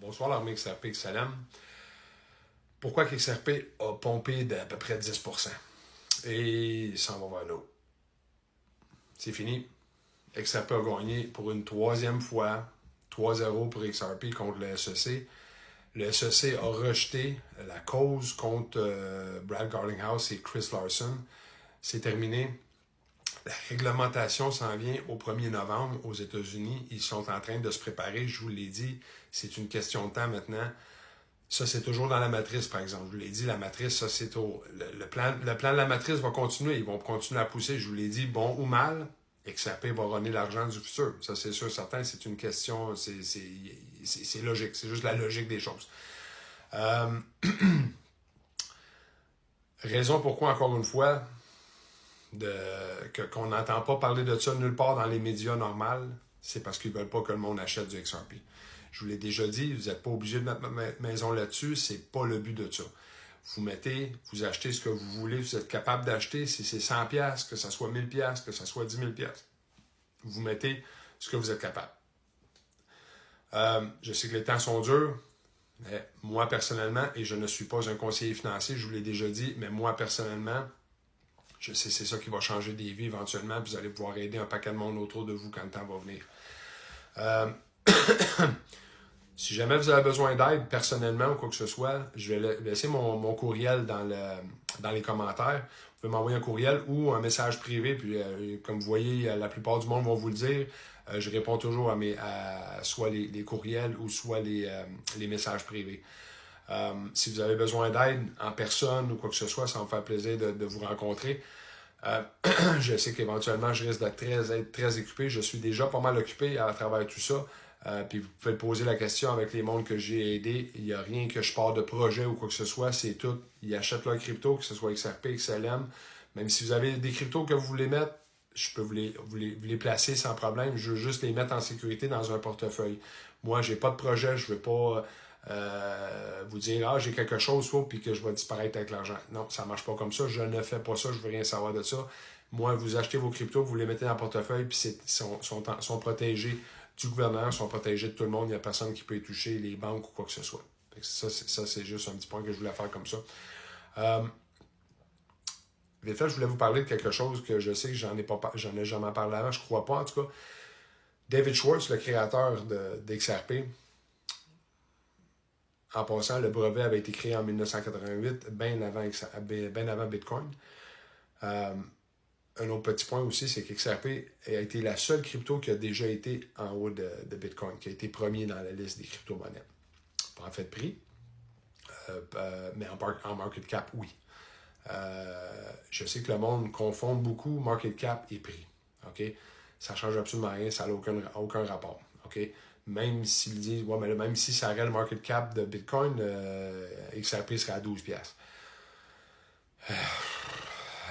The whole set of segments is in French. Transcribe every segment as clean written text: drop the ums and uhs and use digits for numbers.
Bonsoir l'armée XRP XLM. Pourquoi XRP a pompé d'à peu près 10%? Et il s'en va vers l'eau. C'est fini. XRP a gagné pour une troisième fois 3-0 pour XRP contre le SEC. Le SEC a rejeté la cause contre Brad Garlinghouse et Chris Larson. C'est terminé. La réglementation s'en vient au 1er novembre aux États-Unis. Ils sont en train de se préparer, je vous l'ai dit. C'est une question de temps maintenant. Ça, c'est toujours dans la matrice, par exemple. Je vous l'ai dit, la matrice, ça, c'est au... Le plan de la matrice va continuer. Ils vont continuer à pousser. Je vous l'ai dit, bon ou mal, XRP va runner l'argent du futur. Ça, c'est sûr, certain. C'est une question... C'est logique. C'est juste la logique des choses. Raison pourquoi, encore une fois, qu'on n'entend pas parler de ça nulle part dans les médias normaux, c'est parce qu'ils ne veulent pas que le monde achète du XRP. Je vous l'ai déjà dit, vous n'êtes pas obligé de mettre votre maison là-dessus, c'est pas le but de ça. Vous achetez ce que vous voulez, vous êtes capable d'acheter, si c'est 100$, que ça soit 1000$, que ça soit 10 000$. Vous mettez ce que vous êtes capable. Je sais que les temps sont durs, mais moi personnellement, et je ne suis pas un conseiller financier, je vous l'ai déjà dit, mais moi personnellement, je sais que c'est ça qui va changer des vies éventuellement, puis vous allez pouvoir aider un paquet de monde autour de vous quand le temps va venir. Si jamais vous avez besoin d'aide personnellement ou quoi que ce soit, je vais laisser mon courriel dans les commentaires. Vous pouvez m'envoyer un courriel ou un message privé. Puis, comme vous voyez, la plupart du monde vont vous le dire. Je réponds toujours à soit les courriels ou soit les messages privés. Si vous avez besoin d'aide en personne ou quoi que ce soit, ça va me faire plaisir de vous rencontrer. Je sais qu'éventuellement, je risque d'être très occupé. Je suis déjà pas mal occupé à travers tout ça. Puis vous pouvez poser la question avec les mondes que j'ai aidés. Il n'y a rien que je pars de projet ou quoi que ce soit. C'est tout. Ils achètent leur crypto, que ce soit XRP, XLM. Même si vous avez des cryptos que vous voulez mettre, je peux vous les placer sans problème. Je veux juste les mettre en sécurité dans un portefeuille. Moi, j'ai pas de projet. Je veux pas vous dire « Ah, j'ai quelque chose, puis que je vais disparaître avec l'argent. » Non, ça marche pas comme ça. Je ne fais pas ça. Je veux rien savoir de ça. Moi, vous achetez vos cryptos, vous les mettez dans le portefeuille, puis sont protégés du gouvernement, sont protégés de tout le monde. Il n'y a personne qui peut y toucher, les banques ou quoi que ce soit. Ça, c'est juste un petit point que je voulais faire comme ça. Vite fait, je voulais vous parler de quelque chose que je sais que j'en ai jamais parlé avant, je crois pas en tout cas. David Schwartz, le créateur d'XRP, en passant, le brevet avait été créé en 1988, bien avant Bitcoin. Un autre petit point aussi, c'est qu'XRP a été la seule crypto qui a déjà été en haut de Bitcoin, qui a été premier dans la liste des crypto-monnaies. Pas en fait de prix, mais en market cap, oui. Je sais que le monde confond beaucoup market cap et prix. Okay? Ça ne change absolument rien, ça n'a aucun rapport. Okay? Même s'ils disent, ouais, mais là, même si ça aurait le market cap de Bitcoin, XRP serait à 12$.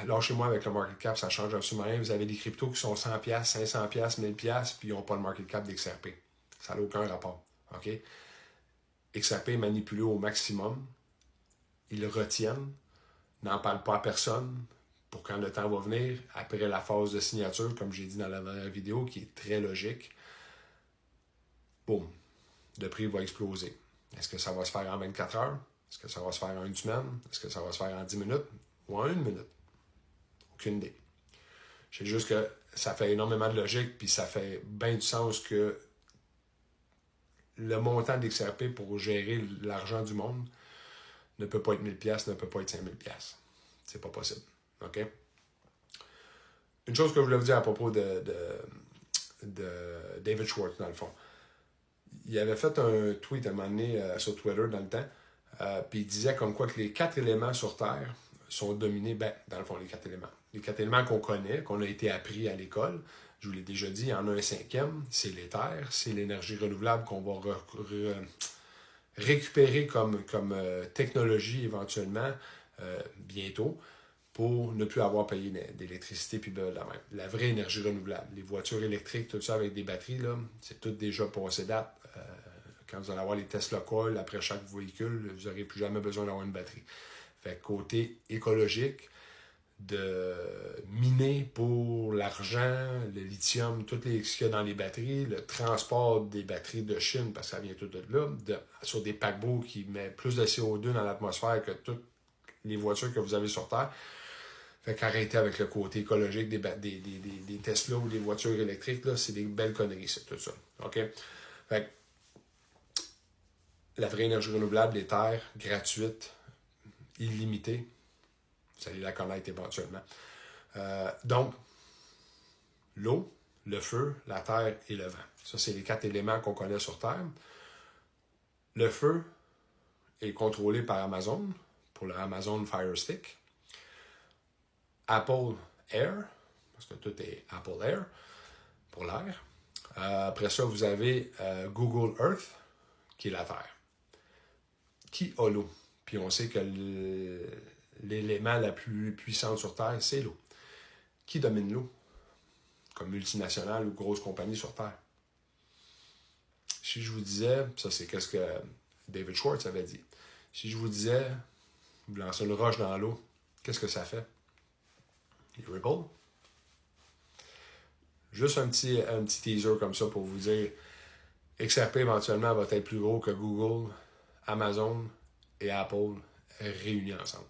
Lâchez-moi avec le market cap, ça ne change absolument rien. Vous avez des cryptos qui sont 100$, 500$, 1000$, puis ils n'ont pas le market cap d'XRP. Ça n'a aucun rapport. Okay? XRP est manipulé au maximum. Ils le retiennent, n'en parlent pas à personne pour quand le temps va venir, après la phase de signature, comme j'ai dit dans la dernière vidéo, qui est très logique. Boum, le prix va exploser. Est-ce que ça va se faire en 24 heures? Est-ce que ça va se faire en une semaine? Est-ce que ça va se faire en 10 minutes? Ou en 1 minute? Aucune idée. Je sais juste que ça fait énormément de logique, puis ça fait bien du sens que le montant d'XRP pour gérer l'argent du monde ne peut pas être 1000$, ne peut pas être 5000$. C'est pas possible. OK? Une chose que je voulais vous dire à propos de David Schwartz, dans le fond. Il avait fait un tweet à un moment donné sur Twitter dans le temps, puis il disait comme quoi que les 4 éléments sur Terre sont dominés, dans le fond, les 4 éléments. Les 4 éléments qu'on connaît, qu'on a été appris à l'école, je vous l'ai déjà dit, il y en a un 5e, c'est l'éther, c'est l'énergie renouvelable qu'on va récupérer comme technologie éventuellement bientôt pour ne plus avoir payé d'électricité puis de la même. La vraie énergie renouvelable. Les voitures électriques, tout ça avec des batteries, là, c'est tout déjà passé date. Quand vous allez avoir les Tesla Coil après chaque véhicule, vous n'aurez plus jamais besoin d'avoir une batterie. Fait que côté écologique, de miner pour l'argent, le lithium, tout ce qu'il y a dans les batteries, le transport des batteries de Chine, parce que ça vient tout de là, sur des paquebots qui mettent plus de CO2 dans l'atmosphère que toutes les voitures que vous avez sur Terre. Fait qu'arrêtez avec le côté écologique des Tesla ou des voitures électriques, là, c'est des belles conneries, c'est tout ça. OK? Fait que la vraie énergie renouvelable, les terres, gratuites, illimitées, vous allez la connaître éventuellement. Donc, l'eau, le feu, la terre et le vent. Ça, c'est les 4 éléments qu'on connaît sur Terre. Le feu est contrôlé par Amazon, pour le Amazon Fire Stick. Apple Air, parce que tout est Apple Air, pour l'air. Après ça, vous avez Google Earth, qui est la Terre. Qui a l'eau? Puis on sait que l'élément la plus puissante sur Terre, c'est l'eau. Qui domine l'eau? Comme multinationale ou grosse compagnie sur Terre. Si je vous disais, ça c'est ce que David Schwartz avait dit. Si je vous disais, vous lancez une roche dans l'eau, qu'est-ce que ça fait? Les ripples. Juste un petit teaser comme ça pour vous dire, XRP éventuellement va être plus gros que Google, Amazon et Apple réunis ensemble.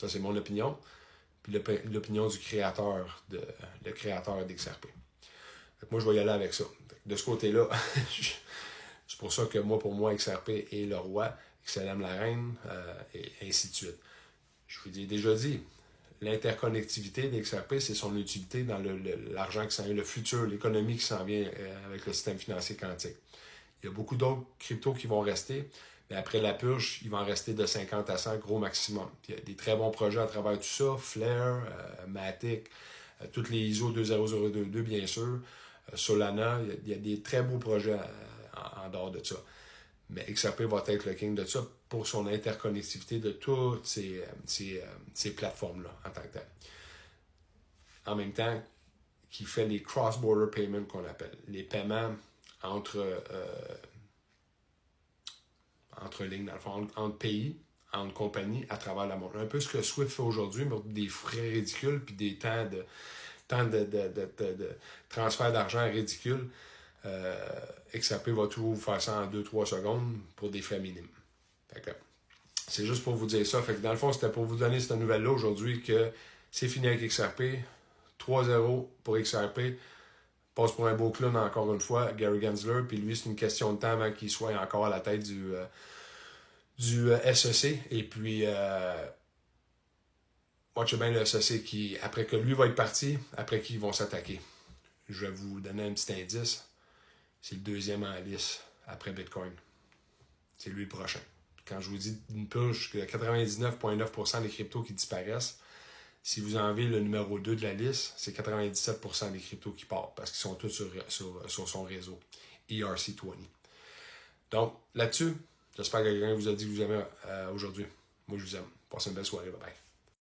Ça, c'est mon opinion. Puis l'opinion du créateur d'XRP. Moi, je vais y aller avec ça. De ce côté-là, c'est pour ça que pour moi, XRP est le roi, XLM la reine, et ainsi de suite. Je vous ai déjà dit, l'interconnectivité d'XRP, c'est son utilité dans l'argent qui s'en vient, le futur, l'économie qui s'en vient avec le système financier quantique. Il y a beaucoup d'autres cryptos qui vont rester, mais après la purge, il va en rester de 50 à 100 gros maximum. Il y a des très bons projets à travers tout ça, Flare, Matic, toutes les ISO 20022 bien sûr, Solana, il y a des très beaux projets en dehors de ça. Mais XRP va être le king de ça pour son interconnectivité de toutes ces plateformes-là en tant que telles. En même temps, qui fait les cross-border payments qu'on appelle, les paiements entre lignes, dans le fond, entre pays, entre compagnies à travers le monde. Un peu ce que Swift fait aujourd'hui, mais des frais ridicules puis des temps de transfert d'argent ridicules. XRP va tout faire ça en 2-3 secondes pour des frais minimes. C'est juste pour vous dire ça. Fait que dans le fond, c'était pour vous donner cette nouvelle-là aujourd'hui que c'est fini avec XRP. 3-0 pour XRP. Passe pour un beau clown encore une fois, Gary Gensler. Puis lui, c'est une question de temps avant qu'il soit encore à la tête du SEC. Et puis, watch bien le SEC qui, après que lui va être parti, après qui ils vont s'attaquer. Je vais vous donner un petit indice. C'est le deuxième en lice après Bitcoin. C'est lui le prochain. Quand je vous dis une purge, que 99,9% des cryptos qui disparaissent, si vous enlevez le numéro 2 de la liste, c'est 97% des cryptos qui partent parce qu'ils sont tous sur son réseau, ERC20. Donc, là-dessus, j'espère que quelqu'un vous a dit que vous aimez aujourd'hui. Moi, je vous aime. Passez une belle soirée. Bye bye.